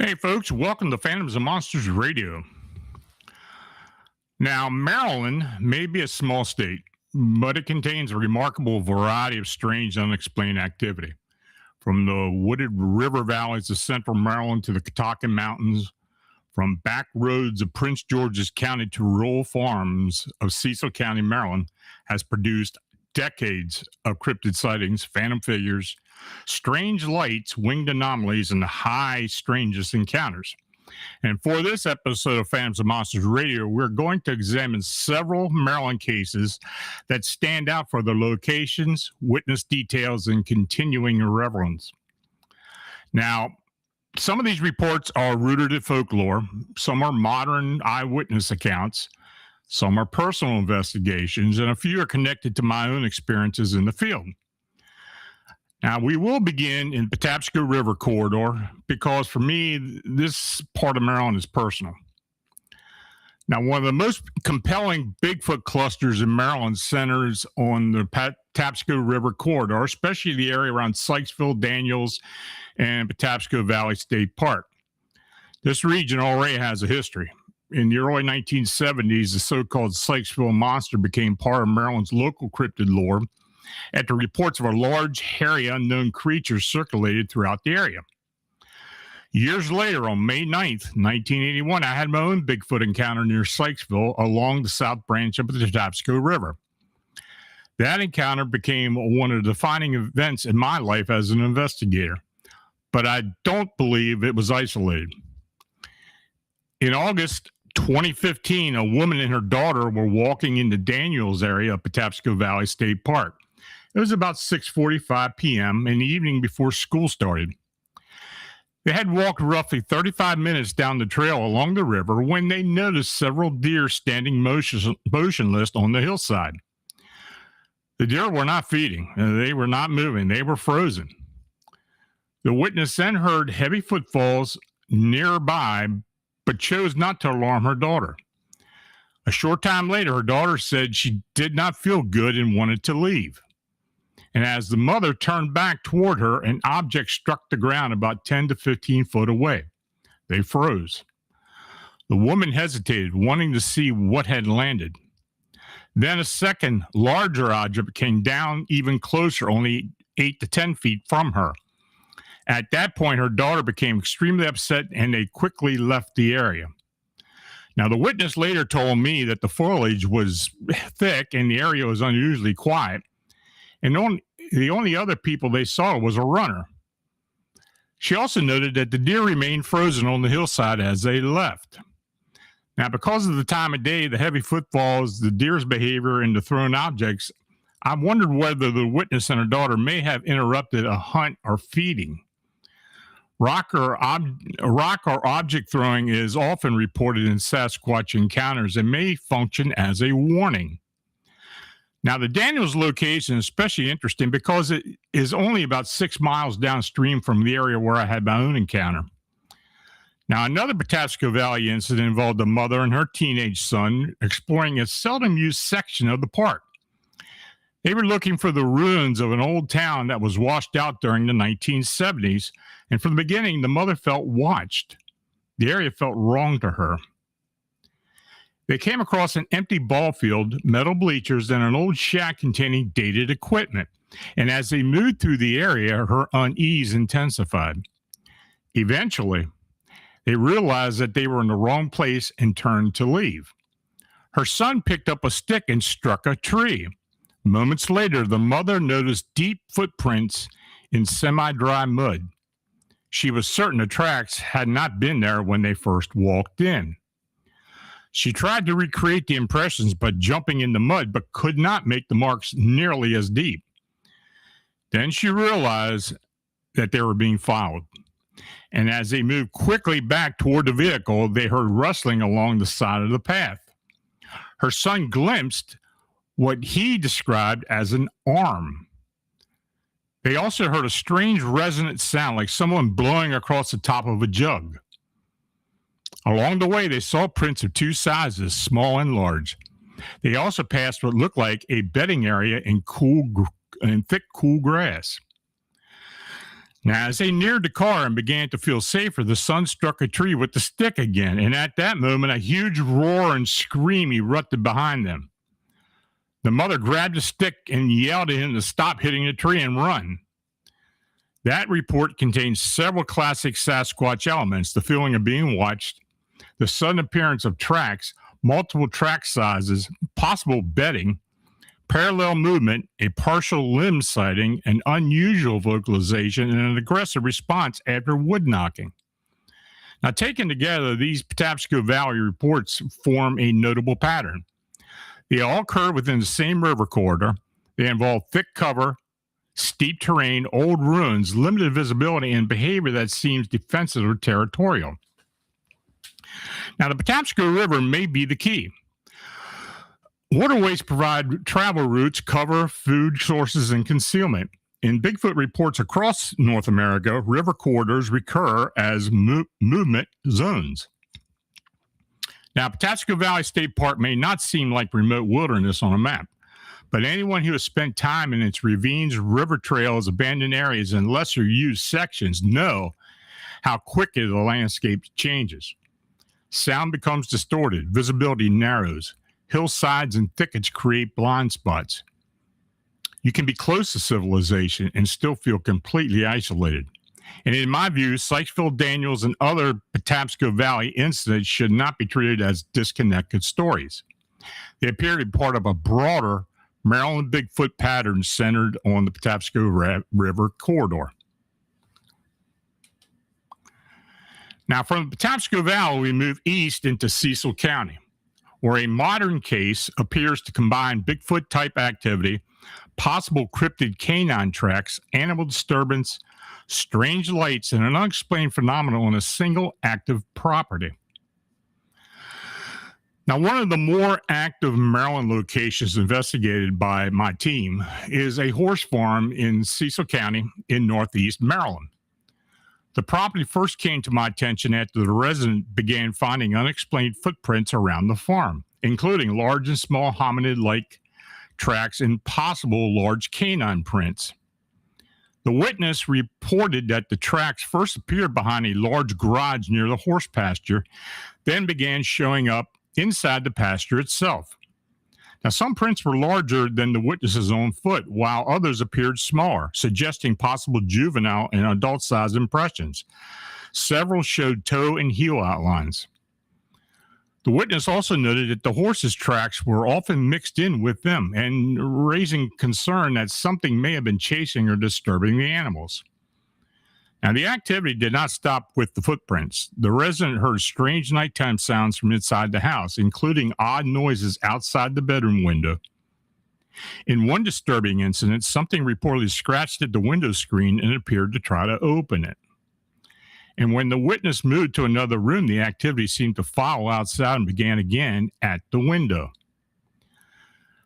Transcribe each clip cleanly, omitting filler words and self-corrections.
Hey, folks, welcome to Phantoms and Monsters Radio. Now, Maryland may be a small state, but it contains a remarkable variety of strange, unexplained activity. From the wooded river valleys of central Maryland to the Catoctin Mountains, from back roads of Prince George's County to rural farms of Cecil County, Maryland, has produced decades of cryptid sightings, phantom figures, strange lights, winged anomalies, and high strangest encounters. And for this episode of Phantoms and Monsters Radio, we're going to examine several Maryland cases that stand out for their locations, witness details, and continuing irreverence. Now, some of these reports are rooted in folklore, some are modern eyewitness accounts, some are personal investigations, and a few are connected to my own experiences in the field. Now, we will begin in Patapsco River corridor because for me, this part of Maryland is personal. Now, one of the most compelling Bigfoot clusters in Maryland centers on the Patapsco River corridor, especially the area around Sykesville, Daniels, and Patapsco Valley State Park. This region already has a history. In the early 1970s, the so-called Sykesville Monster became part of Maryland's local cryptid lore after reports of a large, hairy, unknown creature circulated throughout the area. Years later, on May 9th, 1981, I had my own Bigfoot encounter near Sykesville along the south branch of the Patapsco River. That encounter became one of the defining events in my life as an investigator, but I don't believe it was isolated. In August 2015, a woman and her daughter were walking in the Daniels area of Patapsco Valley State Park. It was about 6:45 p.m. in the evening before school started. They had walked roughly 35 minutes down the trail along the river when they noticed several deer standing motionless on the hillside. The deer were not feeding. They were not moving. They were frozen. The witness then heard heavy footfalls nearby, but chose not to alarm her daughter. A short time later, her daughter said she did not feel good and wanted to leave. And as the mother turned back toward her, an object struck the ground about 10 to 15 foot away. They froze. The woman hesitated, wanting to see what had landed. Then a second, larger object came down even closer, only 8 to 10 feet from her. At that point, her daughter became extremely upset and they quickly left the area. Now, the witness later told me that the foliage was thick and the area was unusually quiet. And the only other people they saw was a runner. She also noted that the deer remained frozen on the hillside as they left. Now, because of the time of day, the heavy footfalls, the deer's behavior, and the thrown objects, I wondered whether the witness and her daughter may have interrupted a hunt or feeding. Rock or object throwing is often reported in Sasquatch encounters and may function as a warning. Now, the Daniels location is especially interesting because it is only about 6 miles downstream from the area where I had my own encounter. Now, another Patapsco Valley incident involved a mother and her teenage son exploring a seldom used section of the park. They were looking for the ruins of an old town that was washed out during the 1970s, and from the beginning, the mother felt watched. The area felt wrong to her. They came across an empty ball field, metal bleachers, and an old shack containing dated equipment, and as they moved through the area, her unease intensified. Eventually, they realized that they were in the wrong place and turned to leave. Her son picked up a stick and struck a tree. Moments later, the mother noticed deep footprints in semi-dry mud. She was certain the tracks had not been there when they first walked in. She tried to recreate the impressions by jumping in the mud, but could not make the marks nearly as deep. Then she realized that they were being followed. And as they moved quickly back toward the vehicle, they heard rustling along the side of the path. Her son glimpsed what he described as an arm. They also heard a strange resonant sound like someone blowing across the top of a jug. Along the way, they saw prints of two sizes, small and large. They also passed what looked like a bedding area in thick, cool grass. Now, as they neared the car and began to feel safer, the son struck a tree with the stick again, and at that moment, a huge roar and scream erupted behind them. The mother grabbed the stick and yelled at him to stop hitting the tree and run. That report contains several classic Sasquatch elements: the feeling of being watched, the sudden appearance of tracks, multiple track sizes, possible bedding, parallel movement, a partial limb sighting, an unusual vocalization, and an aggressive response after wood knocking. Now, taken together, these Patapsco Valley reports form a notable pattern. They all occur within the same river corridor. They involve thick cover, steep terrain, old ruins, limited visibility, and behavior that seems defensive or territorial. Now, the Patapsco River may be the key. Waterways provide travel routes, cover, food sources, and concealment. In Bigfoot reports across North America, river corridors recur as movement zones. Now, Patapsco Valley State Park may not seem like remote wilderness on a map, but anyone who has spent time in its ravines, river trails, abandoned areas, and lesser used sections know how quickly the landscape changes. Sound becomes distorted, visibility narrows, hillsides and thickets create blind spots. You can be close to civilization and still feel completely isolated. And in my view, Sykesville, Daniels, and other Patapsco Valley incidents should not be treated as disconnected stories. They appear to be part of a broader Maryland Bigfoot pattern centered on the Patapsco River corridor. Now, from the Patapsco Valley, we move east into Cecil County, where a modern case appears to combine Bigfoot-type activity, possible cryptid canine tracks, animal disturbance, strange lights, and an unexplained phenomenon on a single active property. Now, one of the more active Maryland locations investigated by my team is a horse farm in Cecil County in northeast Maryland. The property first came to my attention after the resident began finding unexplained footprints around the farm, including large and small hominid-like tracks and possible large canine prints. The witness reported that the tracks first appeared behind a large garage near the horse pasture, then began showing up inside the pasture itself. Now, some prints were larger than the witness's own foot, while others appeared smaller, suggesting possible juvenile and adult-sized impressions. Several showed toe and heel outlines. The witness also noted that the horses' tracks were often mixed in with them and raising concern that something may have been chasing or disturbing the animals. Now, the activity did not stop with the footprints. The resident heard strange nighttime sounds from inside the house, including odd noises outside the bedroom window. In one disturbing incident, something reportedly scratched at the window screen and appeared to try to open it. And when the witness moved to another room, the activity seemed to follow outside and began again at the window.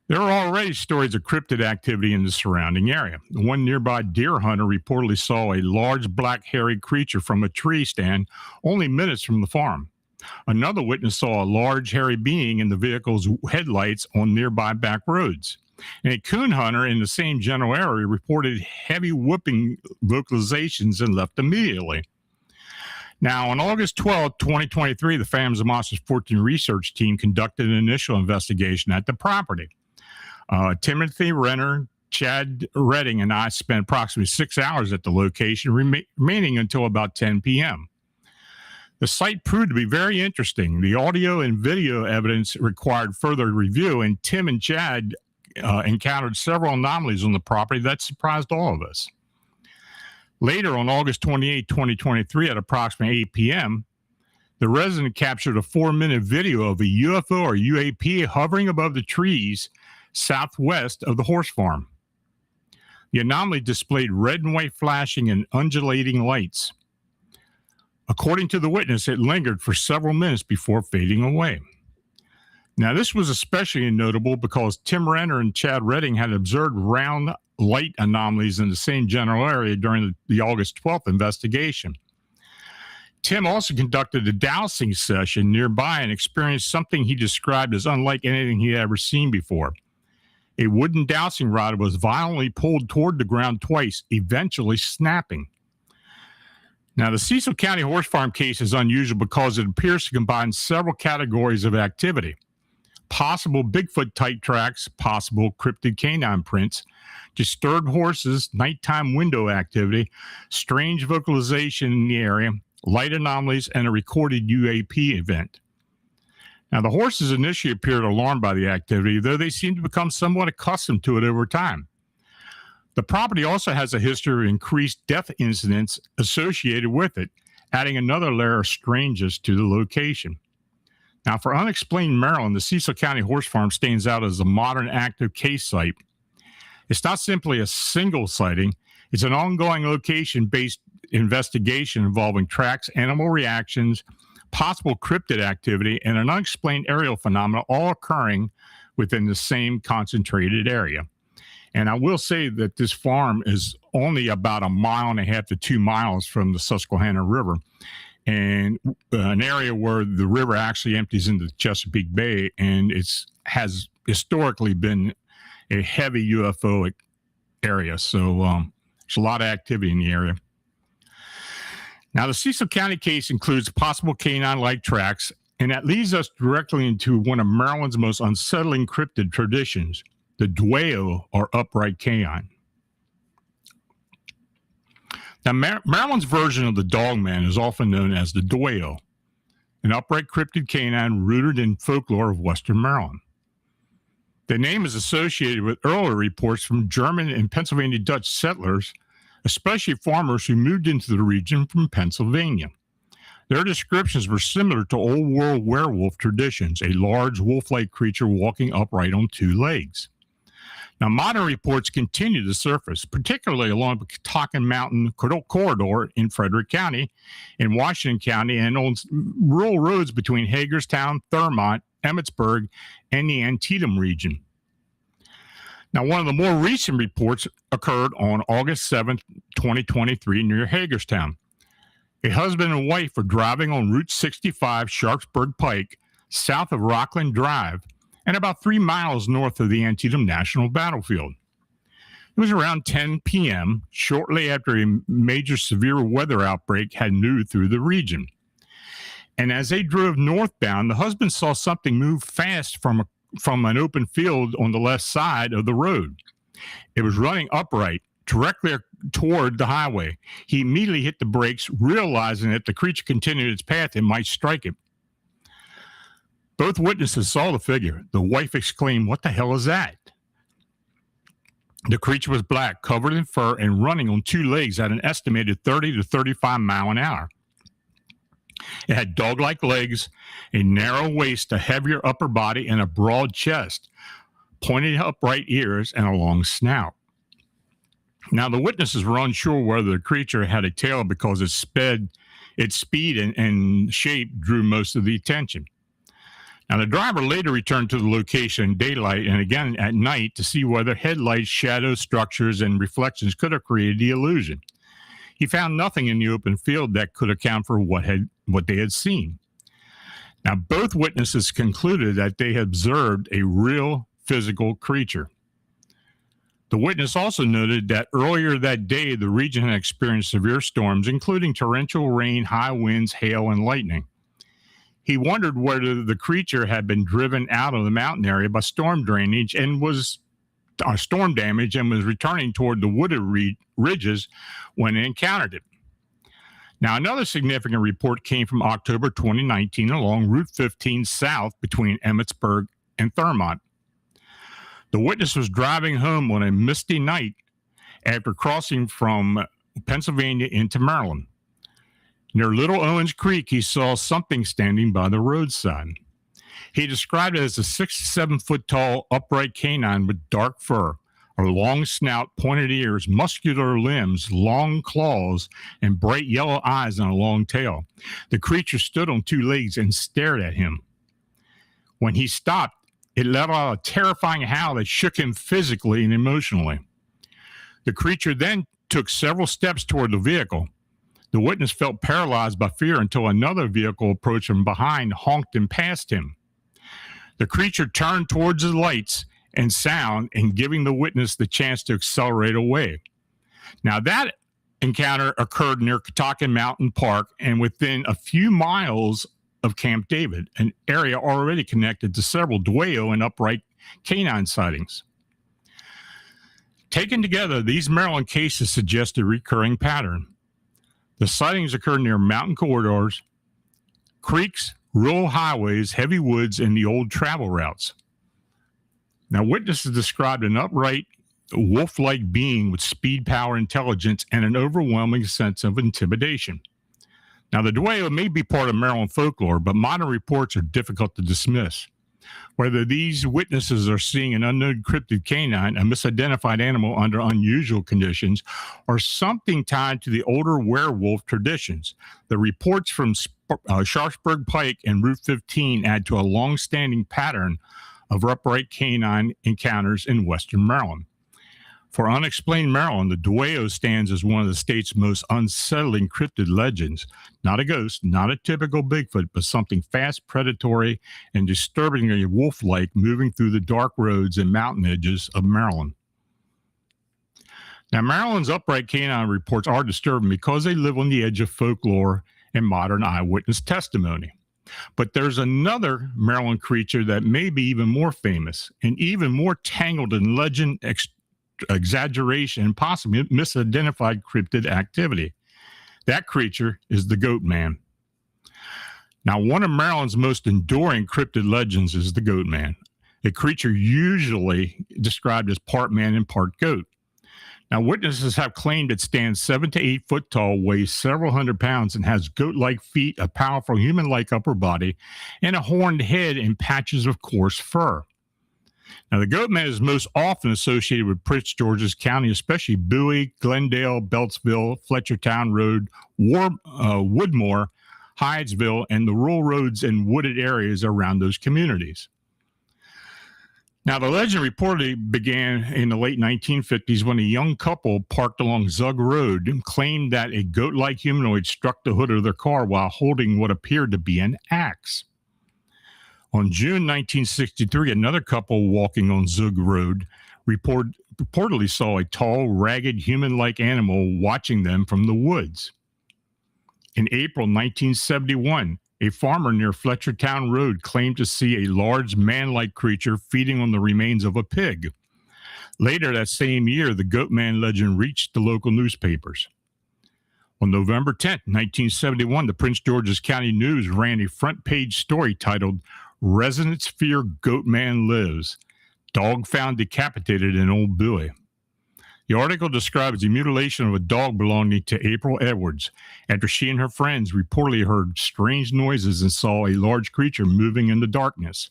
There are already stories of cryptid activity in the surrounding area. One nearby deer hunter reportedly saw a large black hairy creature from a tree stand only minutes from the farm. Another witness saw a large hairy being in the vehicle's headlights on nearby back roads. And a coon hunter in the same general area reported heavy whooping vocalizations and left immediately. Now, on August 12, 2023, the Phantoms of Monsters 14 research team conducted an initial investigation at the property. Timothy Renner, Chad Redding, and I spent approximately 6 hours at the location, remaining until about 10 p.m. The site proved to be very interesting. The audio and video evidence required further review, and Tim and Chad encountered several anomalies on the property that surprised all of us. Later, on August 28, 2023, at approximately 8 p.m., the resident captured a 4-minute video of a UFO or UAP hovering above the trees southwest of the horse farm. The anomaly displayed red and white flashing and undulating lights. According to the witness, it lingered for several minutes before fading away. Now, this was especially notable because Tim Renner and Chad Redding had observed round light anomalies in the same general area during the August 12th investigation. Tim also conducted a dowsing session nearby and experienced something he described as unlike anything he had ever seen before. A wooden dowsing rod was violently pulled toward the ground twice, eventually snapping. Now, the Cecil County Horse Farm case is unusual because it appears to combine several categories of activity: possible Bigfoot-type tracks, possible cryptid canine prints, disturbed horses, nighttime window activity, strange vocalization in the area, light anomalies, and a recorded UAP event. Now, the horses initially appeared alarmed by the activity, though they seemed to become somewhat accustomed to it over time. The property also has a history of increased death incidents associated with it, adding another layer of strangeness to the location. Now, for Unexplained Maryland, the Cecil County Horse Farm stands out as a modern active case site. It's not simply a single sighting. It's an ongoing location-based investigation involving tracks, animal reactions, possible cryptid activity, and an unexplained aerial phenomena all occurring within the same concentrated area. And I will say that this farm is only about 1.5 miles to 2 miles from the Susquehanna River, and an area where the river actually empties into the Chesapeake Bay, and has historically been a heavy UFO area. So there's a lot of activity in the area. Now, the Cecil County case includes possible canine-like tracks, and that leads us directly into one of Maryland's most unsettling cryptid traditions, the Dwayyo, or upright canine. Now, Maryland's version of the Dogman is often known as the Dwayyo, an upright cryptid canine rooted in folklore of Western Maryland. The name is associated with earlier reports from German and Pennsylvania Dutch settlers, especially farmers who moved into the region from Pennsylvania. Their descriptions were similar to old world werewolf traditions, a large wolf-like creature walking upright on 2 legs. Now, modern reports continue to surface, particularly along the Catoctin Mountain corridor in Frederick County, in Washington County, and on rural roads between Hagerstown, Thurmont, Emmitsburg, and the Antietam region. Now, one of the more recent reports occurred on August 7th, 2023, near Hagerstown. A husband and wife were driving on Route 65 Sharpsburg Pike, south of Rockland Drive, and about 3 miles north of the Antietam National Battlefield. It was around 10 p.m., shortly after a major severe weather outbreak had moved through the region. And as they drove northbound, the husband saw something move fast from an open field on the left side of the road. It was running upright, directly toward the highway. He immediately hit the brakes, realizing that the creature continued its path and might strike it. Both witnesses saw the figure. The wife exclaimed, "What the hell is that?" The creature was black, covered in fur, and running on two legs at an estimated 30 to 35 miles an hour. It had dog-like legs, a narrow waist, a heavier upper body, and a broad chest, pointed upright ears, and a long snout. Now, the witnesses were unsure whether the creature had a tail because its speed and shape drew most of the attention. Now, the driver later returned to the location in daylight and again at night to see whether headlights, shadows, structures, and reflections could have created the illusion. He found nothing in the open field that could account for what they had seen. Now, both witnesses concluded that they had observed a real physical creature. The witness also noted that earlier that day, the region had experienced severe storms, including torrential rain, high winds, hail, and lightning. He wondered whether the creature had been driven out of the mountain area by storm drainage and was storm damage and was returning toward the wooded ridges when it encountered it. Now, another significant report came from October 2019 along Route 15 south between Emmitsburg and Thurmont. The witness was driving home on a misty night after crossing from Pennsylvania into Maryland. Near Little Owens Creek, he saw something standing by the roadside. He described it as a 6 to 7 foot tall upright canine with dark fur, a long snout, pointed ears, muscular limbs, long claws, and bright yellow eyes and a long tail. The creature stood on two legs and stared at him. When he stopped, it let out a terrifying howl that shook him physically and emotionally. The creature then took several steps toward the vehicle. The witness felt paralyzed by fear until another vehicle approached from behind, honked, and passed him. The creature turned towards the lights and sound and giving the witness the chance to accelerate away. Now, that encounter occurred near Catoctin Mountain Park and within a few miles of Camp David, an area already connected to several Dwayyo and upright canine sightings. Taken together, these Maryland cases suggest a recurring pattern. The sightings occur near mountain corridors, creeks, rural highways, heavy woods, and the old travel routes. Now, witnesses described an upright, wolf-like being with speed, power, intelligence, and an overwhelming sense of intimidation. Now, the Dwayyo may be part of Maryland folklore, but modern reports are difficult to dismiss. Whether these witnesses are seeing an unknown cryptid canine, a misidentified animal under unusual conditions, or something tied to the older werewolf traditions, the reports from Sharpsburg Pike and Route 15 add to a long-standing pattern of upright canine encounters in western Maryland. For Unexplained Maryland, the Dwayyo stands as one of the state's most unsettling cryptid legends. Not a ghost, not a typical Bigfoot, but something fast, predatory, and disturbingly wolf-like moving through the dark roads and mountain edges of Maryland. Now, Maryland's upright canine reports are disturbing because they live on the edge of folklore and modern eyewitness testimony. But there's another Maryland creature that may be even more famous and even more tangled in legend, exaggeration, and possibly misidentified cryptid activity. That creature is the Goatman. Now, one of Maryland's most enduring cryptid legends is the Goatman, a creature usually described as part man and part goat. Now, witnesses have claimed it stands 7 to 8 foot tall, weighs several hundred pounds, and has goat-like feet, a powerful human-like upper body, and a horned head and patches of coarse fur. Now, the Goatman is most often associated with Prince George's County, especially Bowie, Glendale, Beltsville, Fletchertown Road, Woodmore, Hydesville, and the rural roads and wooded areas around those communities. Now, the legend reportedly began in the late 1950s when a young couple parked along Zug Road and claimed that a goat-like humanoid struck the hood of their car while holding what appeared to be an axe. On June 1963, another couple walking on Zug Road reportedly saw a tall, ragged, human-like animal watching them from the woods. In April 1971, a farmer near Fletchertown Road claimed to see a large man-like creature feeding on the remains of a pig. Later that same year, the Goatman legend reached the local newspapers. On November 10, 1971, the Prince George's County News ran a front-page story titled, Residents fear Goatman lives. Dog found decapitated in Old Billy. The article describes the mutilation of a dog belonging to April Edwards after she and her friends reportedly heard strange noises and saw a large creature moving in the darkness.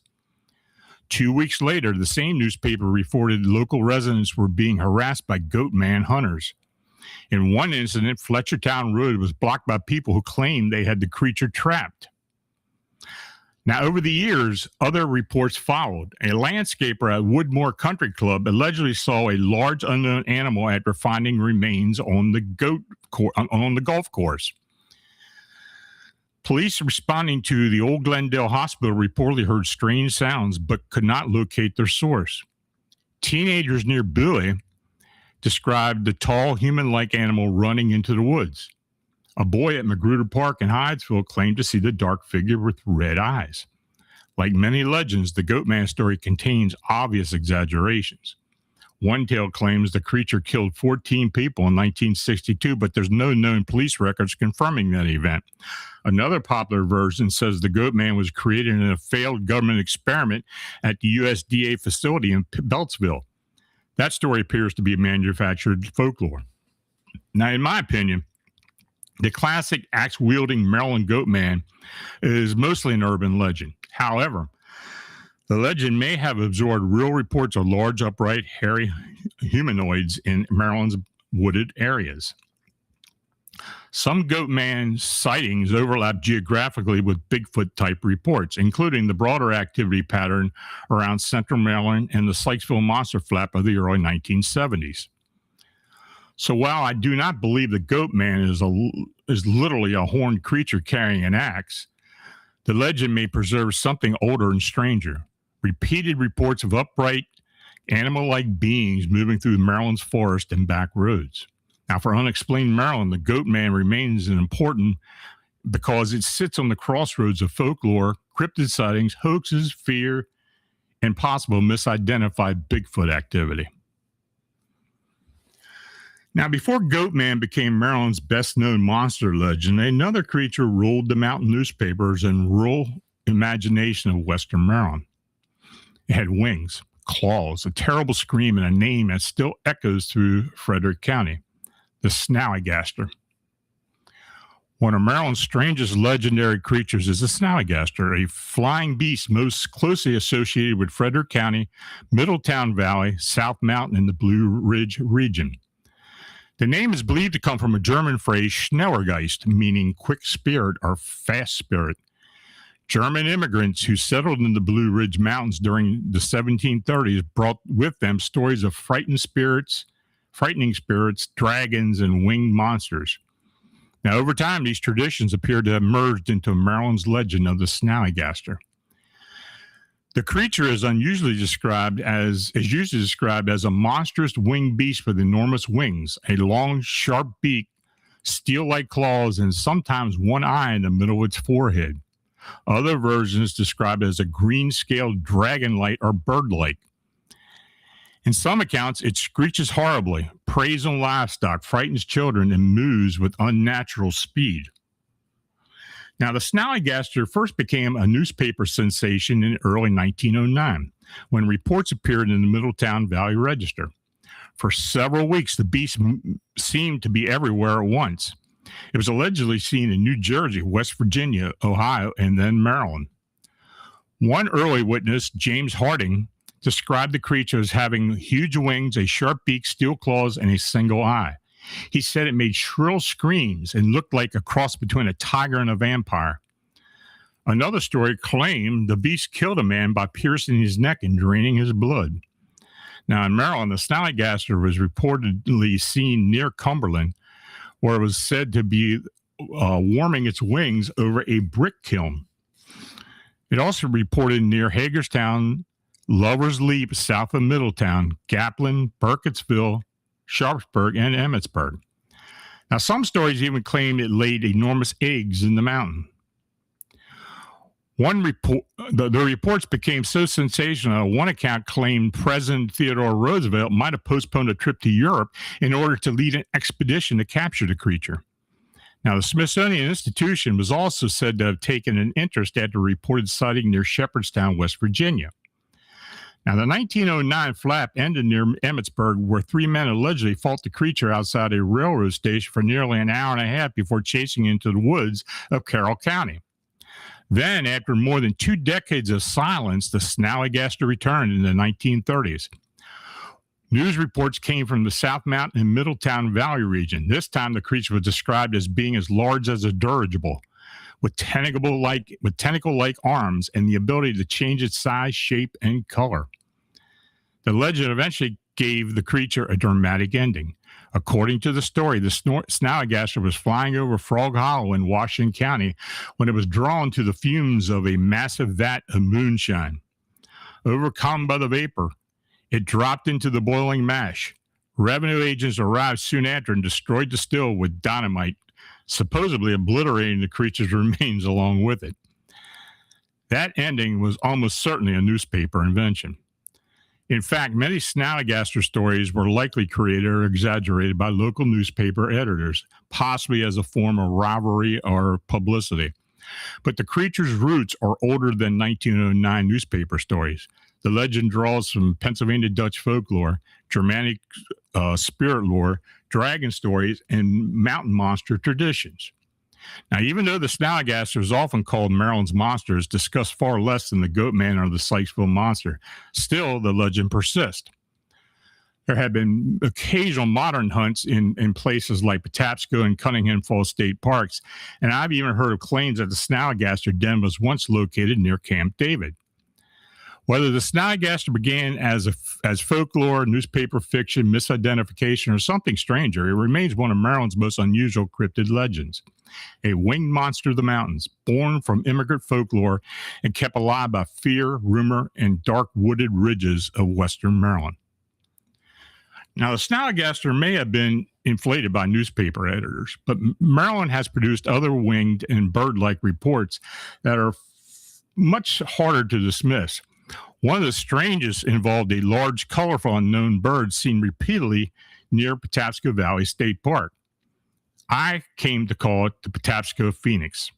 2 weeks later, the same newspaper reported local residents were being harassed by Goatman hunters. In one incident, Fletchertown Road was blocked by people who claimed they had the creature trapped. Now, over the years, other reports followed. A landscaper at Woodmore Country Club allegedly saw a large unknown animal after finding remains on the golf course. Police responding to the Old Glendale Hospital reportedly heard strange sounds but could not locate their source. Teenagers near Billy described the tall, human-like animal running into the woods. A boy at Magruder Park in Hydesville claimed to see the dark figure with red eyes. Like many legends, the Goatman story contains obvious exaggerations. One tale claims the creature killed 14 people in 1962, but there's no known police records confirming that event. Another popular version says the Goatman was created in a failed government experiment at the USDA facility in Beltsville. That story appears to be manufactured folklore. Now, in my opinion, the classic axe-wielding Maryland Goatman is mostly an urban legend. However, the legend may have absorbed real reports of large, upright, hairy humanoids in Maryland's wooded areas. Some Goatman sightings overlap geographically with Bigfoot-type reports, including the broader activity pattern around central Maryland and the Sykesville Monster flap of the early 1970s. So while I do not believe the Goatman is literally a horned creature carrying an axe, the legend may preserve something older and stranger. Repeated reports of upright, animal-like beings moving through Maryland's forest and back roads. Now, for Unexplained Maryland, the Goatman remains important because it sits on the crossroads of folklore, cryptid sightings, hoaxes, fear, and possible misidentified Bigfoot activity. Now, before Goatman became Maryland's best-known monster legend, another creature ruled the mountain newspapers and rural imagination of Western Maryland. It had wings, claws, a terrible scream, and a name that still echoes through Frederick County, the Snallygaster. One of Maryland's strangest legendary creatures is the Snallygaster, a flying beast most closely associated with Frederick County, Middletown Valley, South Mountain, and the Blue Ridge region. The name is believed to come from a German phrase, Schnellergeist, meaning quick spirit or fast spirit. German immigrants who settled in the Blue Ridge Mountains during the 1730s brought with them stories of frightening spirits, dragons, and winged monsters. Now, over time, these traditions appear to have merged into Maryland's legend of the Snallygaster. The creature is usually described as a monstrous winged beast with enormous wings, a long, sharp beak, steel-like claws, and sometimes one eye in the middle of its forehead. Other versions describe it as a green-scaled dragon-like or bird-like. In some accounts, it screeches horribly, preys on livestock, frightens children, and moves with unnatural speed. Now, the Snallygaster first became a newspaper sensation in early 1909, when reports appeared in the Middletown Valley Register. For several weeks, the beast seemed to be everywhere at once. It was allegedly seen in New Jersey, West Virginia, Ohio, and then Maryland. One early witness, James Harding, described the creature as having huge wings, a sharp beak, steel claws, and a single eye. He said it made shrill screams and looked like a cross between a tiger and a vampire. Another story claimed the beast killed a man by piercing his neck and draining his blood. Now, in Maryland, the Snallygaster was reportedly seen near Cumberland, where it was said to be warming its wings over a brick kiln. It also reported near Hagerstown, Lover's Leap, south of Middletown, Gaplin, Burkittsville, Sharpsburg, and Emmitsburg. Now, some stories even claim it laid enormous eggs in the mountain. The reports became so sensational, one account claimed President Theodore Roosevelt might have postponed a trip to Europe in order to lead an expedition to capture the creature. Now, the Smithsonian Institution was also said to have taken an interest after a reported sighting near Shepherdstown, West Virginia. Now, the 1909 flap ended near Emmitsburg, where three men allegedly fought the creature outside a railroad station for nearly an hour and a half before chasing it into the woods of Carroll County. Then, after more than 2 decades of silence, the Snallygaster returned in the 1930s. News reports came from the South Mountain and Middletown Valley region. This time, the creature was described as being as large as a dirigible, with tentacle-like arms and the ability to change its size, shape, and color. The legend eventually gave the creature a dramatic ending. According to the story, the Snallygaster was flying over Frog Hollow in Washington County when it was drawn to the fumes of a massive vat of moonshine. Overcome by the vapor, it dropped into the boiling mash. Revenue agents arrived soon after and destroyed the still with dynamite, supposedly obliterating the creature's remains along with it. That ending was almost certainly a newspaper invention. In fact, many Snallygaster stories were likely created or exaggerated by local newspaper editors, possibly as a form of rivalry or publicity. But the creature's roots are older than 1909 newspaper stories. The legend draws from Pennsylvania Dutch folklore, Germanic spirit lore, dragon stories, and mountain monster traditions. Now, even though the Snallygaster is often called Maryland's monster, is discussed far less than the Goatman or the Sykesville Monster. Still, the legend persists. There have been occasional modern hunts in places like Patapsco and Cunningham Falls State Parks, and I've even heard of claims that the Snallygaster den was once located near Camp David. Whether the Snallygaster began as folklore, newspaper fiction, misidentification, or something stranger, it remains one of Maryland's most unusual cryptid legends. A winged monster of the mountains, born from immigrant folklore and kept alive by fear, rumor, and dark wooded ridges of western Maryland. Now, the Snallygaster may have been inflated by newspaper editors, but Maryland has produced other winged and bird-like reports that are much harder to dismiss. One of the strangest involved a large, colorful, unknown bird seen repeatedly near Patapsco Valley State Park. I came to call it the Patapsco Phoenix.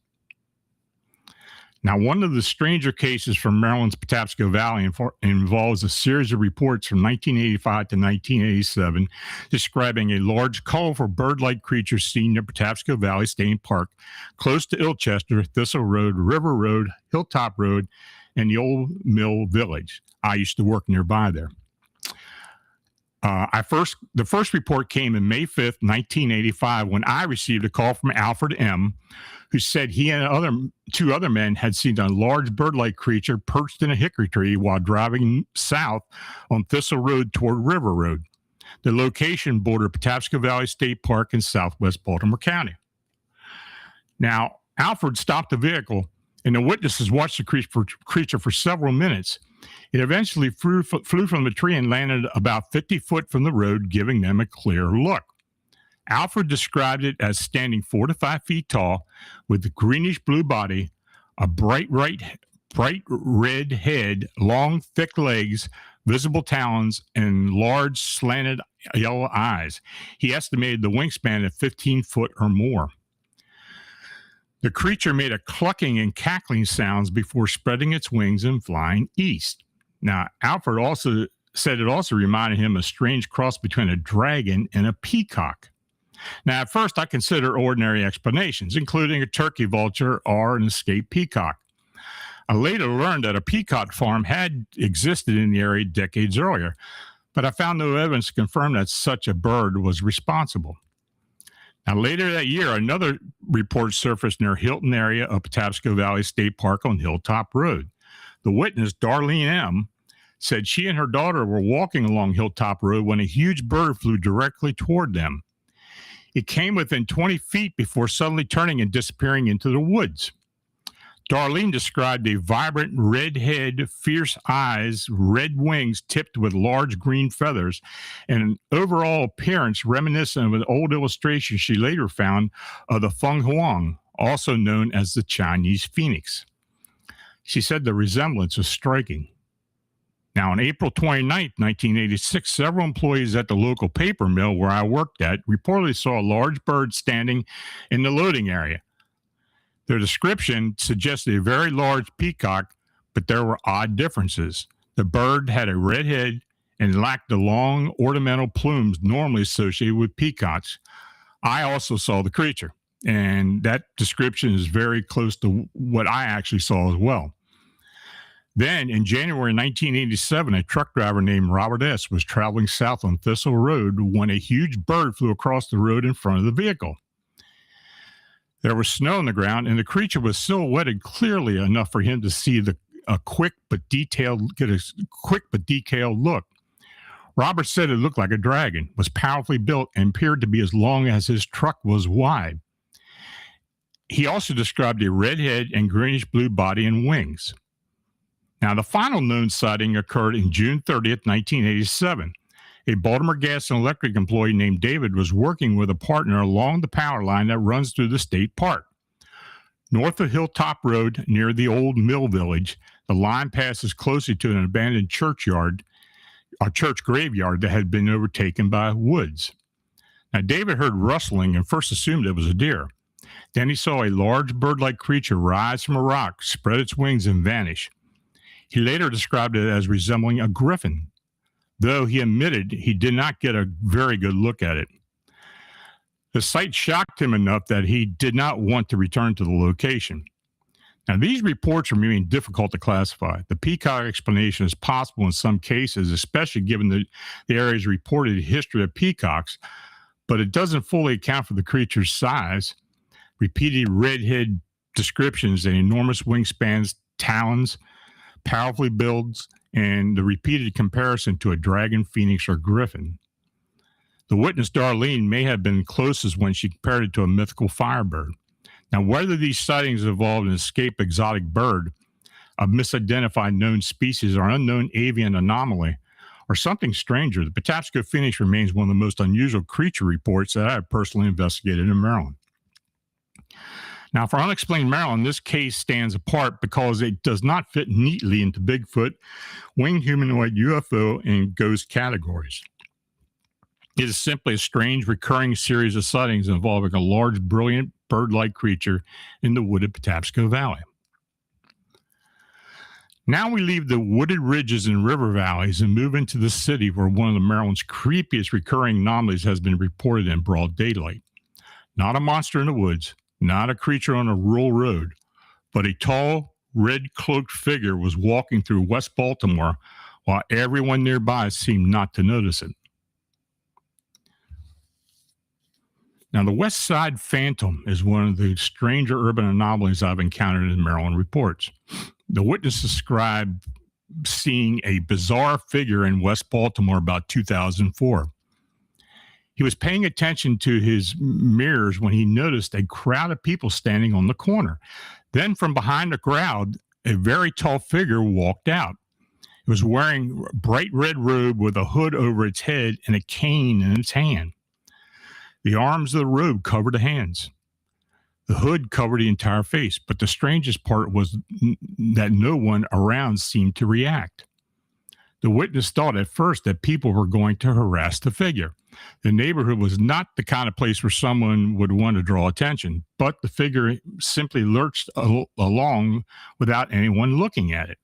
Now, one of the stranger cases from Maryland's Patapsco Valley involves a series of reports from 1985 to 1987 describing a large, colorful bird-like creature seen near Patapsco Valley State Park, close to Ilchester, Thistle Road, River Road, Hilltop Road, and the Old Mill Village. I used to work nearby there. The first report came in May 5th, 1985, when I received a call from Alfred M., who said he and two other men had seen a large bird-like creature perched in a hickory tree while driving south on Thistle Road toward River Road. The location bordered Patapsco Valley State Park in southwest Baltimore County. Now, Alfred stopped the vehicle, and the witnesses watched the creature for several minutes. It eventually flew from the tree and landed about 50 feet from the road, giving them a clear look. Alfred described it as standing 4 to 5 feet tall, with a greenish blue body, a bright red head, long, thick legs, visible talons, and large, slanted yellow eyes. He estimated the wingspan at 15 foot or more. The creature made a clucking and cackling sounds before spreading its wings and flying east. Now, Alfred also said it also reminded him of a strange cross between a dragon and a peacock. Now, at first, I considered ordinary explanations, including a turkey vulture or an escaped peacock. I later learned that a peacock farm had existed in the area decades earlier, but I found no evidence to confirm that such a bird was responsible. Now, later that year, another report surfaced near Hilton area of Patapsco Valley State Park on Hilltop Road. The witness, Darlene M., said she and her daughter were walking along Hilltop Road when a huge bird flew directly toward them. It came within 20 feet before suddenly turning and disappearing into the woods. Darlene described a vibrant red head, fierce eyes, red wings tipped with large green feathers, and an overall appearance reminiscent of an old illustration she later found of the Feng Huang, also known as the Chinese phoenix. She said the resemblance was striking. Now, on April 29th, 1986, several employees at the local paper mill where I worked at reportedly saw a large bird standing in the loading area. Their description suggested a very large peacock, but there were odd differences. The bird had a red head and lacked the long ornamental plumes normally associated with peacocks. I also saw the creature, and that description is very close to what I actually saw as well. Then, in January 1987, a truck driver named Robert S. was traveling south on Thistle Road when a huge bird flew across the road in front of the vehicle. There was snow on the ground, and the creature was silhouetted clearly enough for him to see get a quick but detailed look. Robert said it looked like a dragon, was powerfully built, and appeared to be as long as his truck was wide. He also described a red head and greenish blue body and wings. Now, the final known sighting occurred in June 30th, 1987. A Baltimore Gas and Electric employee named David was working with a partner along the power line that runs through the state park. North of Hilltop Road, near the old mill village, the line passes closely to an abandoned church graveyard that had been overtaken by woods. Now, David heard rustling and first assumed it was a deer. Then he saw a large bird-like creature rise from a rock, spread its wings, and vanish. He later described it as resembling a griffin, though he admitted he did not get a very good look at it. The sight shocked him enough that he did not want to return to the location. Now, these reports remain difficult to classify. The peacock explanation is possible in some cases, especially given the area's reported history of peacocks, but it doesn't fully account for the creature's size, repeated redhead descriptions, and enormous wingspans, talons, powerfully builds, and the repeated comparison to a dragon, phoenix, or griffin. The witness, Darlene, may have been closest when she compared it to a mythical firebird. Now, whether these sightings involved an escaped exotic bird, a misidentified known species, or unknown avian anomaly, or something stranger, the Patapsco phoenix remains one of the most unusual creature reports that I have personally investigated in Maryland. Now, for Unexplained Maryland, this case stands apart because it does not fit neatly into Bigfoot, winged humanoid, UFO, and ghost categories. It is simply a strange, recurring series of sightings involving a large, brilliant, bird-like creature in the wooded Patapsco Valley. Now we leave the wooded ridges and river valleys and move into the city where one of the Maryland's creepiest recurring anomalies has been reported in broad daylight. Not a monster in the woods, not a creature on a rural road, but a tall, red-cloaked figure was walking through West Baltimore while everyone nearby seemed not to notice it. Now, the West Side Phantom is one of the stranger urban anomalies I've encountered in Maryland reports. The witness described seeing a bizarre figure in West Baltimore about 2004. He was paying attention to his mirrors when he noticed a crowd of people standing on the corner. Then from behind the crowd, a very tall figure walked out. It was wearing a bright red robe with a hood over its head and a cane in its hand. The arms of the robe covered the hands. The hood covered the entire face, but the strangest part was that no one around seemed to react. The witness thought at first that people were going to harass the figure. The neighborhood was not the kind of place where someone would want to draw attention, but the figure simply lurched along without anyone looking at it.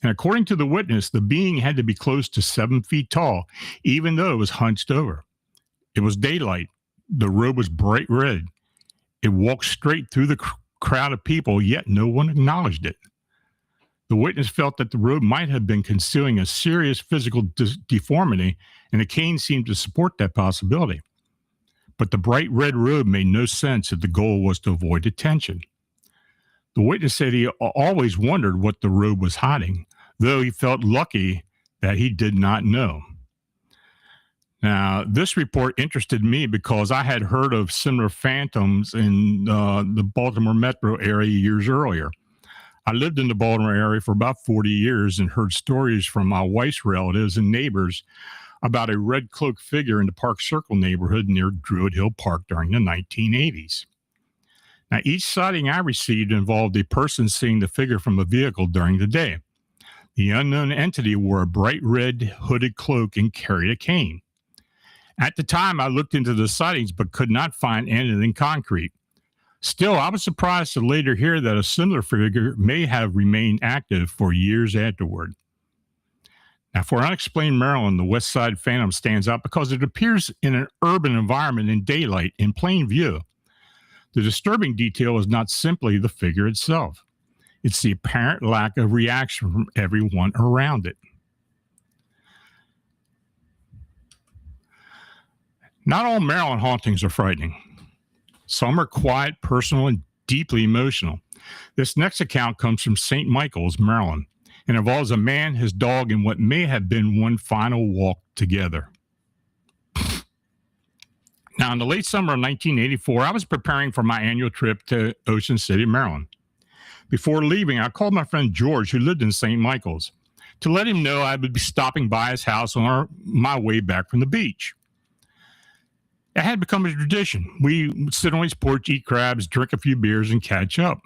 And according to the witness, the being had to be close to 7 feet tall, even though it was hunched over. It was daylight. The robe was bright red. It walked straight through the crowd of people, yet no one acknowledged it. The witness felt that the robe might have been concealing a serious physical deformity, and the cane seemed to support that possibility. But the bright red robe made no sense if the goal was to avoid attention. The witness said he always wondered what the robe was hiding, though he felt lucky that he did not know. Now, this report interested me because I had heard of similar phantoms in the Baltimore metro area years earlier. I lived in the Baltimore area for about 40 years and heard stories from my wife's relatives and neighbors about a red cloaked figure in the Park Circle neighborhood near Druid Hill Park during the 1980s. Now, each sighting I received involved a person seeing the figure from a vehicle during the day. The unknown entity wore a bright red hooded cloak and carried a cane. At the time, I looked into the sightings but could not find anything concrete. Still, I was surprised to later hear that a similar figure may have remained active for years afterward. Now, for Unexplained Maryland, the West Side Phantom stands out because it appears in an urban environment in daylight, in plain view. The disturbing detail is not simply the figure itself. It's the apparent lack of reaction from everyone around it. Not all Maryland hauntings are frightening. Some are quiet, personal, and deeply emotional. This next account comes from St. Michael's, Maryland, and involves a man, his dog, and what may have been one final walk together. Now, in the late summer of 1984, I was preparing for my annual trip to Ocean City, Maryland. Before leaving, I called my friend George, who lived in St. Michael's, to let him know I would be stopping by his house on my way back from the beach. It had become a tradition. We would sit on his porch, eat crabs, drink a few beers, and catch up.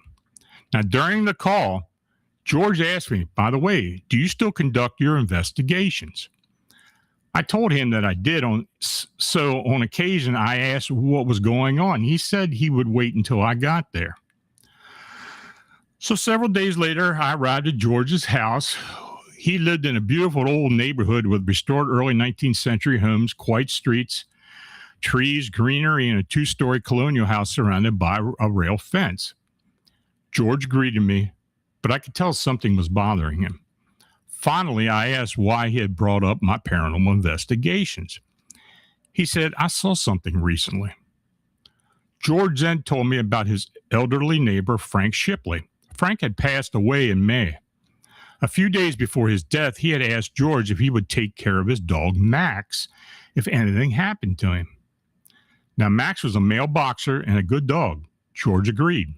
Now, during the call, George asked me, by the way, do you still conduct your investigations? I told him that I did. So on occasion, I asked what was going on. He said he would wait until I got there. So several days later, I arrived at George's house. He lived in a beautiful old neighborhood with restored early 19th century homes, quiet streets, trees, greenery, and a two-story colonial house surrounded by a rail fence. George greeted me, but I could tell something was bothering him. Finally, I asked why he had brought up my paranormal investigations. He said, I saw something recently. George then told me about his elderly neighbor, Frank Shipley. Frank had passed away in May. A few days before his death, he had asked George if he would take care of his dog, Max, if anything happened to him. Now, Max was a male boxer and a good dog. George agreed.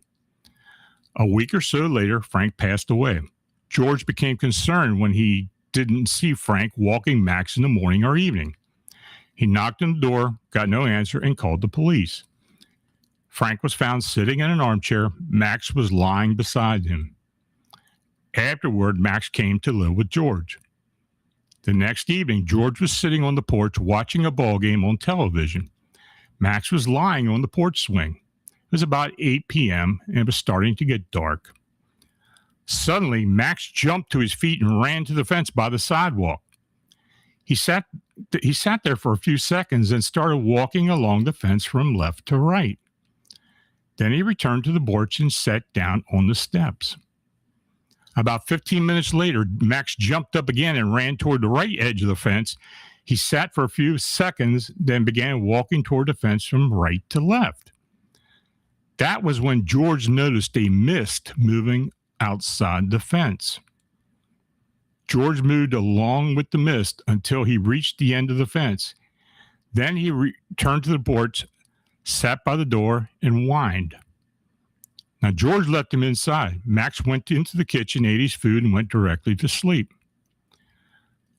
A week or so later, Frank passed away. George became concerned when he didn't see Frank walking Max in the morning or evening. He knocked on the door, got no answer, and called the police. Frank was found sitting in an armchair. Max was lying beside him. Afterward, Max came to live with George. The next evening, George was sitting on the porch watching a ball game on television. Max was lying on the porch swing. It was about 8 p.m., and it was starting to get dark. Suddenly, Max jumped to his feet and ran to the fence by the sidewalk. He sat there for a few seconds and started walking along the fence from left to right. Then he returned to the porch and sat down on the steps. About 15 minutes later, Max jumped up again and ran toward the right edge of the fence. He sat for a few seconds, then began walking toward the fence from right to left. That was when George noticed a mist moving outside the fence. George moved along with the mist until he reached the end of the fence. Then he returned to the porch, sat by the door, and whined. Now, George left him inside. Max went into the kitchen, ate his food, and went directly to sleep.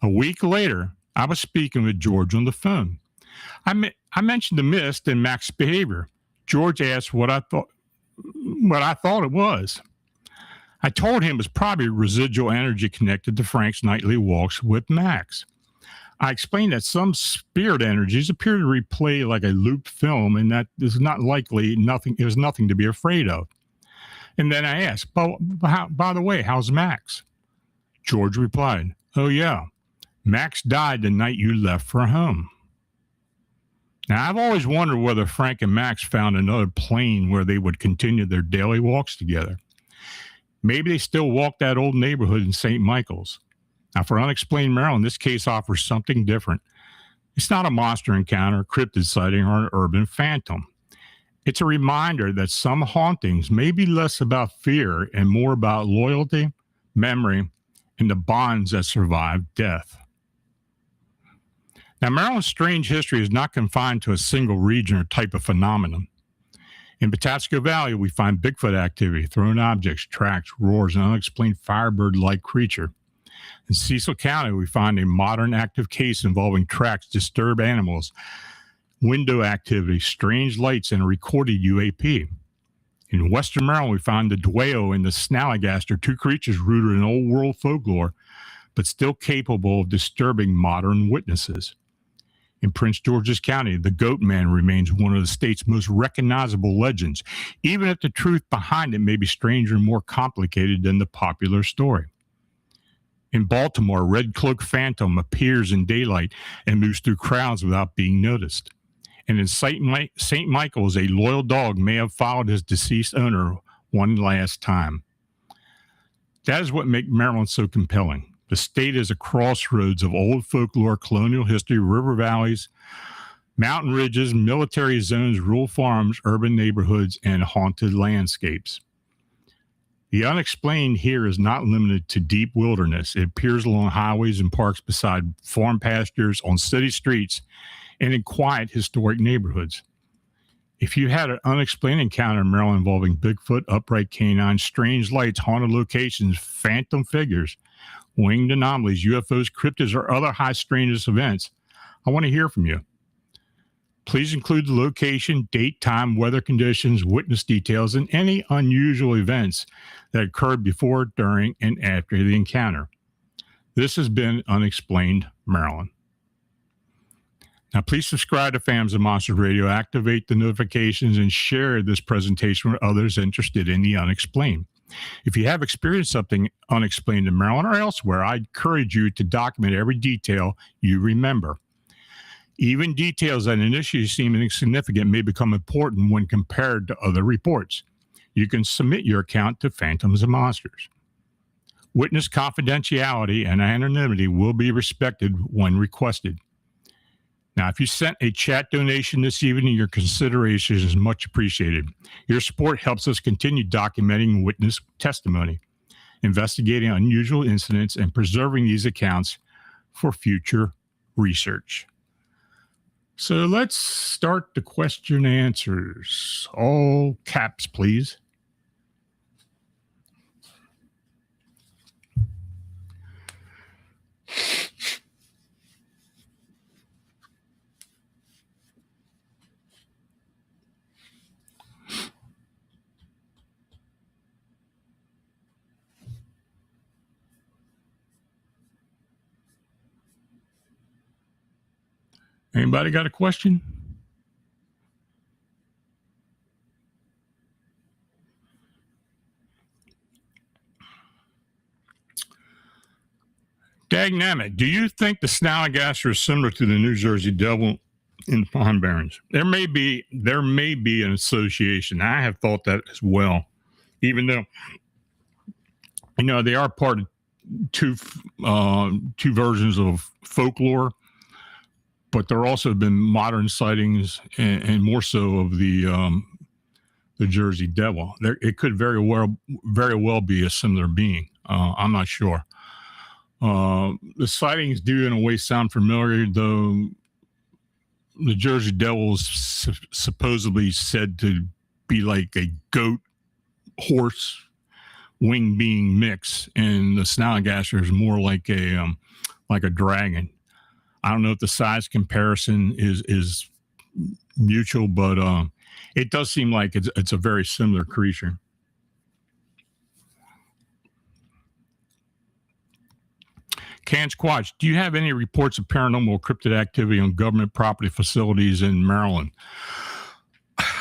A week later, I was speaking with George on the phone. I mentioned the mist and Max's behavior. George asked what I thought it was. I told him it was probably residual energy connected to Frank's nightly walks with Max. I explained that some spirit energies appear to replay like a looped film, and that is not likely nothing. It was nothing to be afraid of. And then I asked, by the way, how's Max? George replied, oh yeah, Max died the night you left for home. Now, I've always wondered whether Frank and Max found another plane where they would continue their daily walks together. Maybe they still walk that old neighborhood in St. Michael's. Now, for Unexplained Maryland, this case offers something different. It's not a monster encounter, cryptid sighting, or an urban phantom. It's a reminder that some hauntings may be less about fear and more about loyalty, memory, and the bonds that survive death. Now, Maryland's strange history is not confined to a single region or type of phenomenon. In Patapsco Valley, we find Bigfoot activity, thrown objects, tracks, roars, and unexplained firebird-like creature. In Cecil County, we find a modern active case involving tracks, disturbed animals, window activity, strange lights, and a recorded UAP. In Western Maryland, we find the Dwayyo and the Snallygaster, two creatures rooted in old world folklore. but still capable of disturbing modern witnesses. In Prince George's County, the Goatman remains one of the state's most recognizable legends, even if the truth behind it may be stranger and more complicated than the popular story. In Baltimore, Red Cloak Phantom appears in daylight and moves through crowds without being noticed. And in St. Michael's, a loyal dog may have followed his deceased owner one last time. That is what makes Maryland so compelling. The state is a crossroads of old folklore, colonial history, river valleys, mountain ridges, military zones, rural farms, urban neighborhoods, and haunted landscapes. The unexplained here is not limited to deep wilderness. It appears along highways and parks, beside farm pastures, on city streets, and in quiet historic neighborhoods. If you had an unexplained encounter in Maryland involving Bigfoot, upright canines, strange lights, haunted locations, phantom figures, winged anomalies, UFOs, cryptids, or other high strangeness events, I want to hear from you. Please include the location, date, time, weather conditions, witness details, and any unusual events that occurred before, during, and after the encounter. This has been Unexplained Maryland. Now, please subscribe to Phantoms and Monsters Radio, activate the notifications, and share this presentation with others interested in the unexplained. If you have experienced something unexplained in Maryland or elsewhere, I encourage you to document every detail you remember. Even details that initially seem insignificant may become important when compared to other reports. You can submit your account to Phantoms and Monsters. Witness confidentiality and anonymity will be respected when requested. Now, if you sent a chat donation this evening, your consideration is much appreciated. Your support helps us continue documenting witness testimony, investigating unusual incidents, and preserving these accounts for future research. So let's start the question and answers. All caps, please. Anybody got a question? Dagnammit, do you think the Snallygaster is similar to the New Jersey Devil in the Pond Barrens? There may be an association. I have thought that as well, even though, they are part of two versions of folklore. But there also have been modern sightings and more so of the Jersey Devil. It could very well be a similar being. I'm not sure. The sightings do in a way sound familiar, though. The Jersey Devil is supposedly said to be like a goat, horse, winged being mix, and the Snallygaster is more like a dragon. I don't know if the size comparison is mutual, but it does seem like it's a very similar creature. Can Squatch, do you have any reports of paranormal or cryptid activity on government property facilities in Maryland?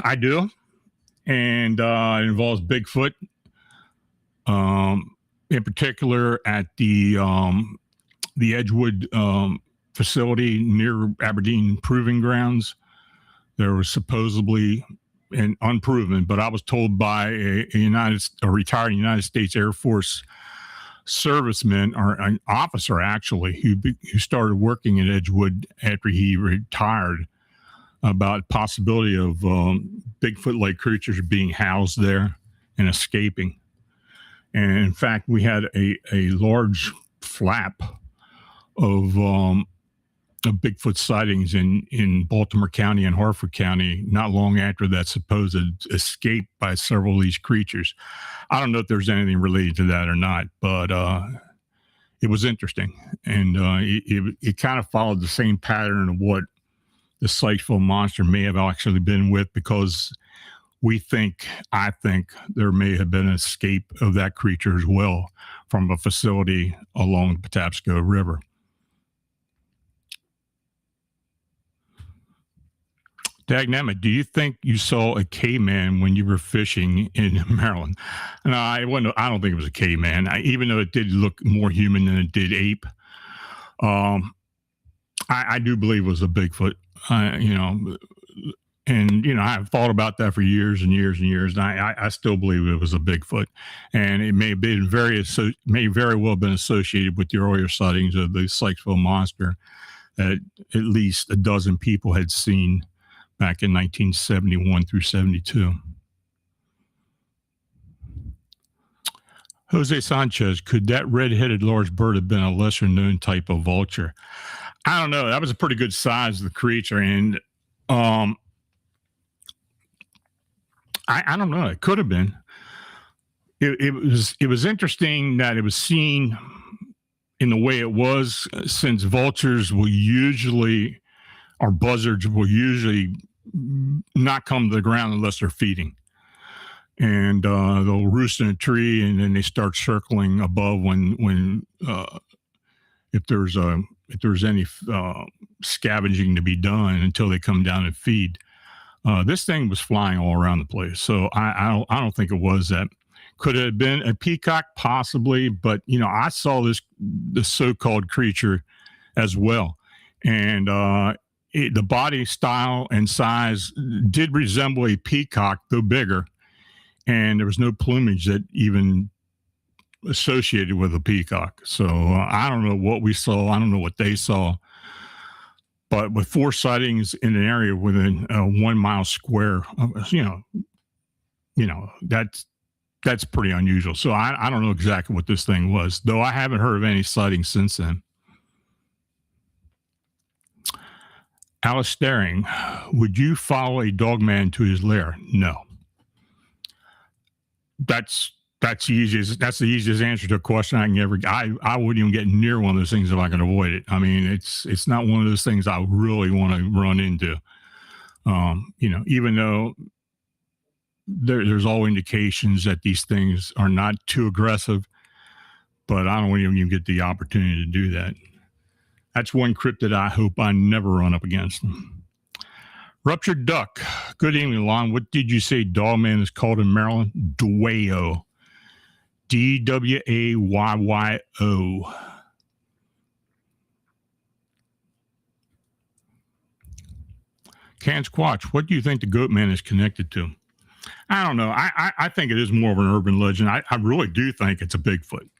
I do, and it involves Bigfoot. In particular, at the Edgewood facility near Aberdeen Proving Grounds, there was supposedly, and unproven, but I was told by a retired United States Air Force serviceman, or an officer actually, who started working at Edgewood after he retired, about possibility of Bigfoot-like creatures being housed there and escaping. And in fact, we had a large flap of Bigfoot sightings in Baltimore County and Harford County not long after that supposed escape by several of these creatures. I don't know if there's anything related to that or not, but it was interesting. And it kind of followed the same pattern of what the Sykesville Monster may have actually been with, because I think there may have been an escape of that creature as well from a facility along the Patapsco River. Dagnammit, do you think you saw a caveman when you were fishing in Maryland? No, I don't think it was a caveman, even though it did look more human than it did ape. I do believe it was a Bigfoot, and I've thought about that for years and years and years, and I still believe it was a Bigfoot, and it may have been may very well been associated with the earlier sightings of the Sykesville Monster that at least a dozen people had seen back in 1971 through 72. Jose Sanchez, could that red-headed large bird have been a lesser-known type of vulture? I don't know. That was a pretty good size of the creature, and I don't know. It could have been. It was interesting that it was seen in the way it was, since vultures will usually, or buzzards will usually not come to the ground unless they're feeding, and they'll roost in a tree, and then they start circling above when if there's any scavenging to be done until they come down and feed. This thing was flying all around the place, so I don't think it was that. Could it have been a peacock? Possibly, but I saw this so-called creature as well, and the body style and size did resemble a peacock, though bigger, and there was no plumage that even associated with a peacock. So I don't know what we saw. I don't know what they saw. But with 4 sightings in an area within 1 mile square, that's pretty unusual. So I don't know exactly what this thing was, though I haven't heard of any sightings since then. Alice Staring, would you follow a dog man to his lair? No. That's the easiest answer to a question I can ever. I wouldn't even get near one of those things if I could avoid it. I mean, it's not one of those things I really want to run into. Even though there's all indications that these things are not too aggressive, but I don't even get the opportunity to do that. That's one cryptid I hope I never run up against. Ruptured Duck. Good evening, Lon. What did you say Dogman is called in Maryland? Dwayyo. Dwayyo. Can Squatch, what do you think the Goatman is connected to? I don't know. I think it is more of an urban legend. I really do think it's a Bigfoot,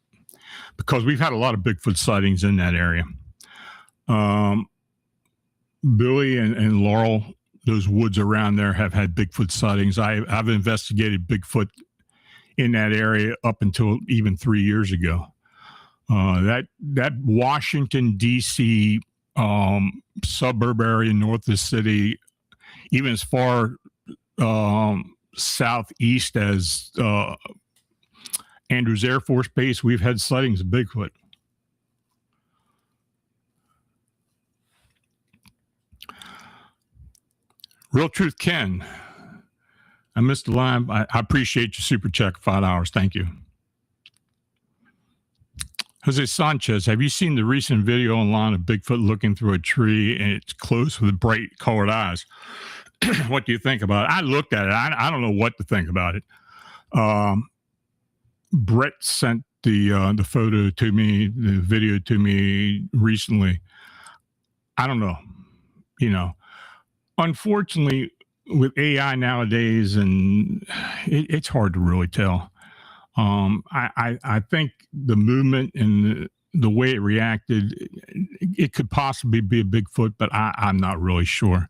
because we've had a lot of Bigfoot sightings in that area. Billy and Laurel, those woods around there, have had Bigfoot sightings. I've investigated Bigfoot in that area up until even 3 years ago. That Washington, D.C. Suburb area north of the city, even as far southeast as Andrews Air Force Base, we've had sightings of Bigfoot. Real Truth Ken, I missed the line. I appreciate your super check, $5. Thank you. Jose Sanchez, have you seen the recent video online of Bigfoot looking through a tree and it's close with bright colored eyes? What do you think about it? I looked at it. I don't know what to think about it. Brett sent the photo to me, the video to me recently. I don't know. Unfortunately, with AI nowadays, and it's hard to really tell. I think the movement and the way it reacted, it could possibly be a Bigfoot, but I'm not really sure.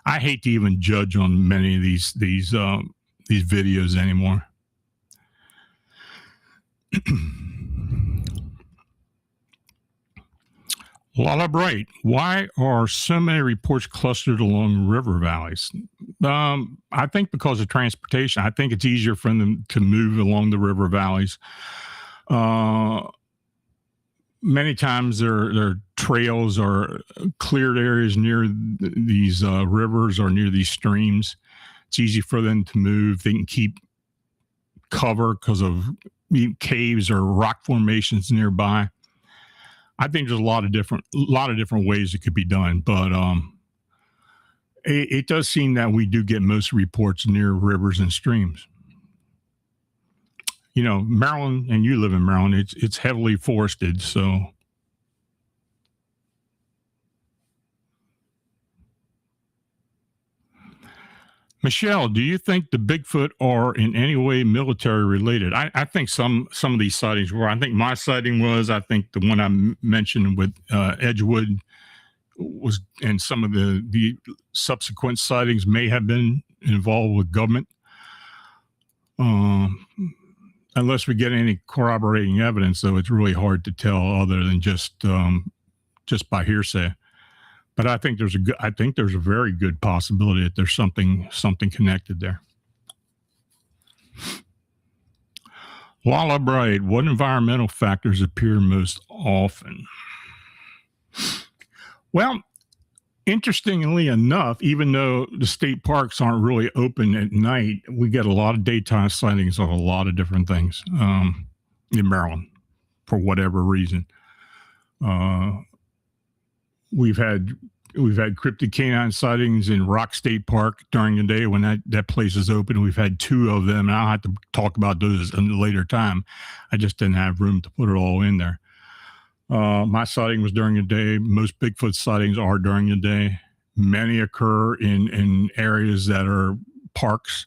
I hate to even judge on many of these videos anymore. Lala Bright, why are so many reports clustered along river valleys? I think because of transportation. I think it's easier for them to move along the river valleys. Many times there are trails or cleared areas near these rivers or near these streams. It's easy for them to move. They can keep cover because of caves or rock formations nearby. I think there's a lot of different ways it could be done, but it does seem that we do get most reports near rivers and streams. Maryland, and you live in Maryland, it's heavily forested, so. Michelle, do you think the Bigfoot are in any way military related? I think some of these sightings were. I think my sighting was. I think the one I mentioned with Edgewood was, and some of the subsequent sightings may have been involved with government. Unless we get any corroborating evidence, though, it's really hard to tell other than just by hearsay. But I think there's a very good possibility that there's something connected there. Lala Bright, what environmental factors appear most often? Well, interestingly enough, even though the state parks aren't really open at night, we get a lot of daytime sightings of a lot of different things in Maryland for whatever reason. We've had cryptid canine sightings in Rock State Park during the day when that place is open. We've had 2 of them, and I'll have to talk about those in a later time. I just didn't have room to put it all in there. My sighting was during the day. Most Bigfoot sightings are during the day. Many occur in areas that are parks,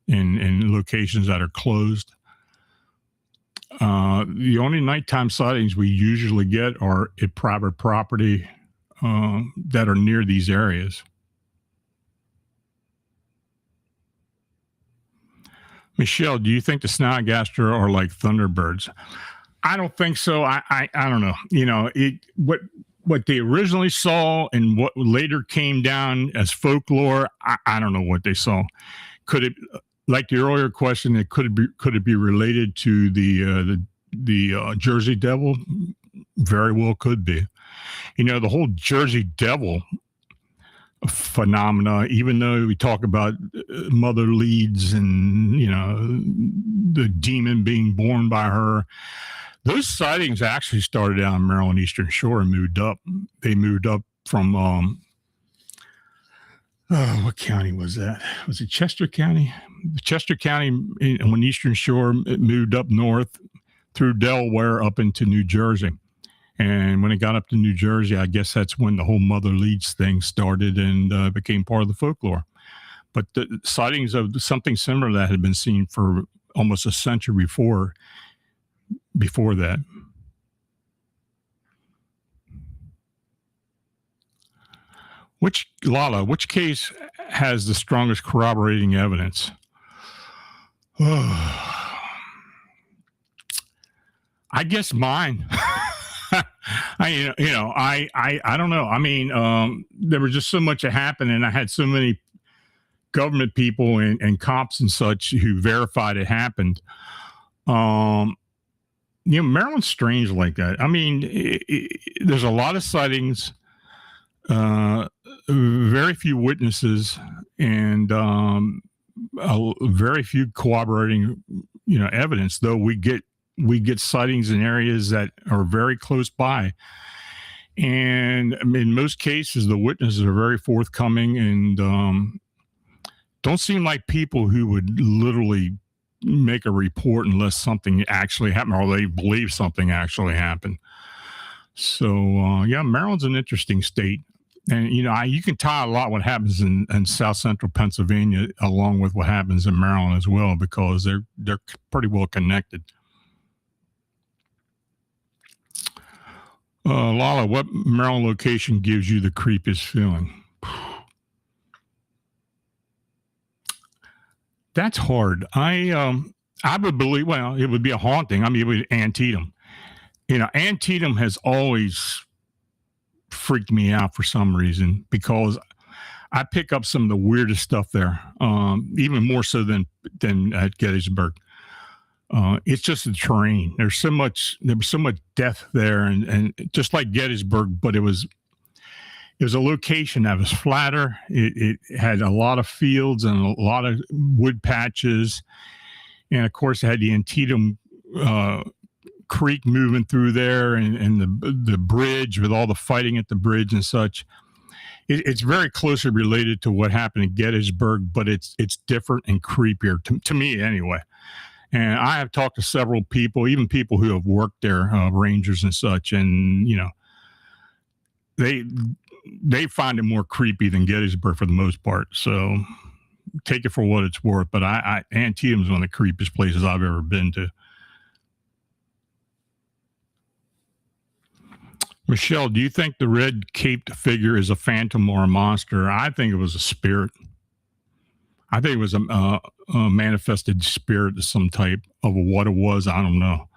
in locations that are closed. The only nighttime sightings we usually get are at private property that are near these areas. Michelle, do you think the Snallygaster are like Thunderbirds? I don't think so. I don't know. What they originally saw and what later came down as folklore, I don't know what they saw. Could it, like the earlier question, could it be related to the Jersey Devil? Very well could be. The whole Jersey Devil phenomena, even though we talk about mother leads and, the demon being born by her, those sightings actually started out on Maryland Eastern Shore and moved up. They moved up from, what county was that? Was it Chester County? Chester County on Eastern Shore, it moved up north through Delaware up into New Jersey. And when it got up to New Jersey, I guess that's when the whole mother leads thing started and became part of the folklore. But the sightings of something similar to that had been seen for almost a century before that. Which case has the strongest corroborating evidence? I guess mine. I don't know. I mean, there was just so much that happened, and I had so many government people and cops and such who verified it happened. Maryland's strange like that. I mean, there's a lot of sightings, very few witnesses, and very few corroborating, evidence. Though we get sightings in areas that are very close by. And in most cases, the witnesses are very forthcoming and don't seem like people who would literally make a report unless something actually happened or they believe something actually happened. So, Maryland's an interesting state. And, you can tie a lot what happens in South Central Pennsylvania along with what happens in Maryland as well, because they're pretty well connected. Lala, what Maryland location gives you the creepiest feeling? That's hard. I would believe, it would be a haunting. I mean, it would be Antietam. Antietam has always freaked me out for some reason because I pick up some of the weirdest stuff there, even more so than at Gettysburg. It's just the terrain. There was so much death there, and just like Gettysburg, but it was a location that was flatter. It had a lot of fields and a lot of wood patches, and of course, it had the Antietam creek moving through there, and the bridge with all the fighting at the bridge and such. It's very closely related to what happened in Gettysburg, but it's different and creepier to me anyway. And I have talked to several people, even people who have worked there, rangers and such, and they find it more creepy than Gettysburg for the most part. So take it for what it's worth. But Antietam is one of the creepiest places I've ever been to. Michelle, do you think the red caped figure is a phantom or a monster? I think it was a spirit. I think it was a manifested spirit of some type of what it was. I don't know.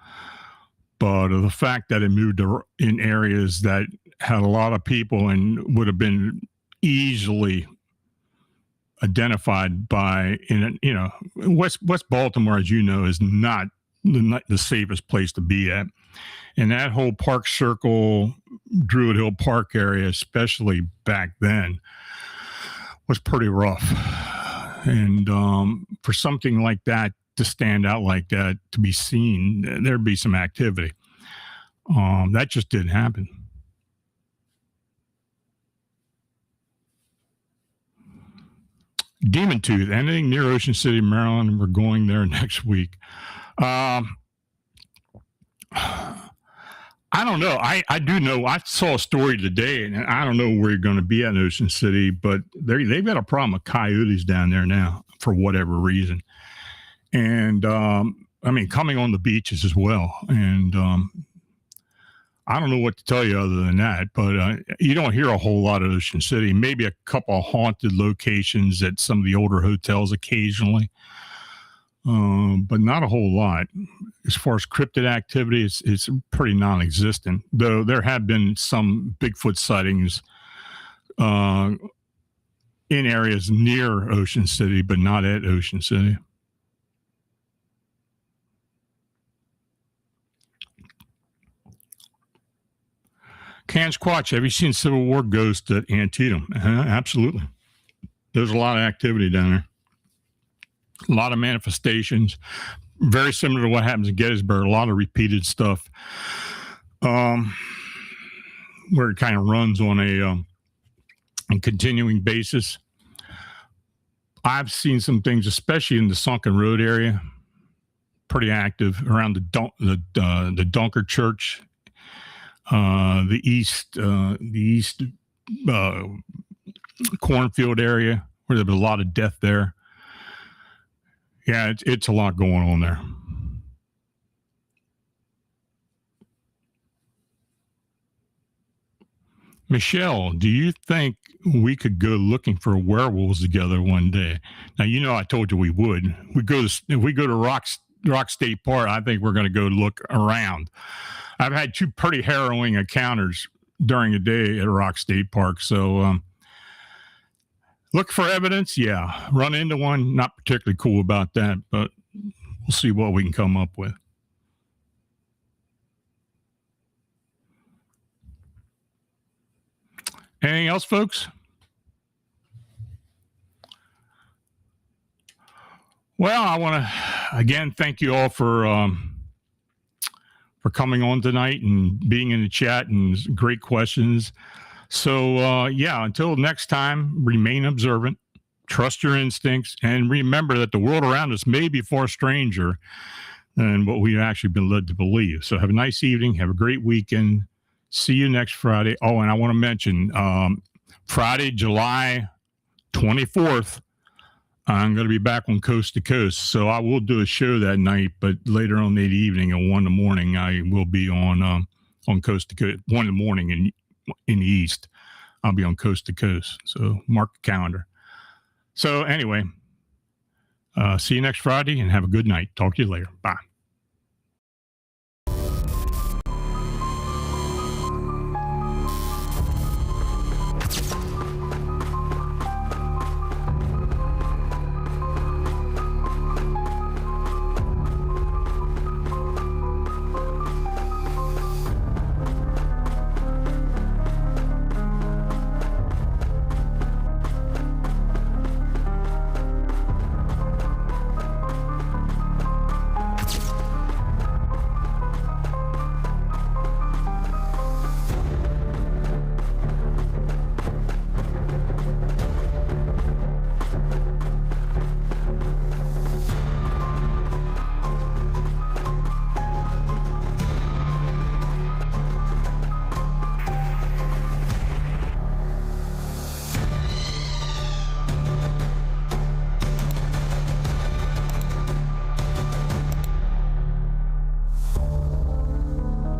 But the fact that it moved in areas that had a lot of people and would have been easily identified by, West Baltimore, as you know, is not the safest place to be at. And that whole Park Circle, Druid Hill Park area, especially back then, was pretty rough. And for something like that to stand out like that, to be seen, there'd be some activity. That just didn't happen. Demon Tooth, anything near Ocean City, Maryland? We're going there next week. I don't know. I do know. I saw a story today, and I don't know where you're going to be at in Ocean City, but they've got a problem with coyotes down there now for whatever reason. And, coming on the beaches as well. And I don't know what to tell you other than that, but you don't hear a whole lot of Ocean City. Maybe a couple of haunted locations at some of the older hotels occasionally. But not a whole lot. As far as cryptid activity, it's pretty non-existent, though there have been some Bigfoot sightings in areas near Ocean City, but not at Ocean City. Can Squatch, have you seen Civil War Ghost at Antietam? Absolutely. There's a lot of activity down there. A lot of manifestations, very similar to what happens in Gettysburg. A lot of repeated stuff, where it kind of runs on a continuing basis. I've seen some things, especially in the Sunken Road area, pretty active around the Dunker Church, the east cornfield area, where there was a lot of death there. Yeah, it's a lot going on there. Michelle, do you think we could go looking for werewolves together one day? Now, I told you we would. If we go to Rock State Park, I think we're going to go look around. I've had two pretty harrowing encounters during the day at Rock State Park. So look for evidence. Yeah. Run into one. Not particularly cool about that, but we'll see what we can come up with. Anything else, folks? Well, I want to, again, thank you all for coming on tonight and being in the chat and great questions. So, until next time, remain observant, trust your instincts, and remember that the world around us may be far stranger than what we've actually been led to believe. So have a nice evening. Have a great weekend. See you next Friday. Oh, and I want to mention Friday, July 24th, I'm going to be back on Coast to Coast. So I will do a show that night, but later on that evening at 1 in the morning, I will be on Coast to Coast. 1 in the morning in the East, I'll be on Coast to Coast. So mark the calendar. So anyway, see you next Friday and have a good night. Talk to you later. Bye.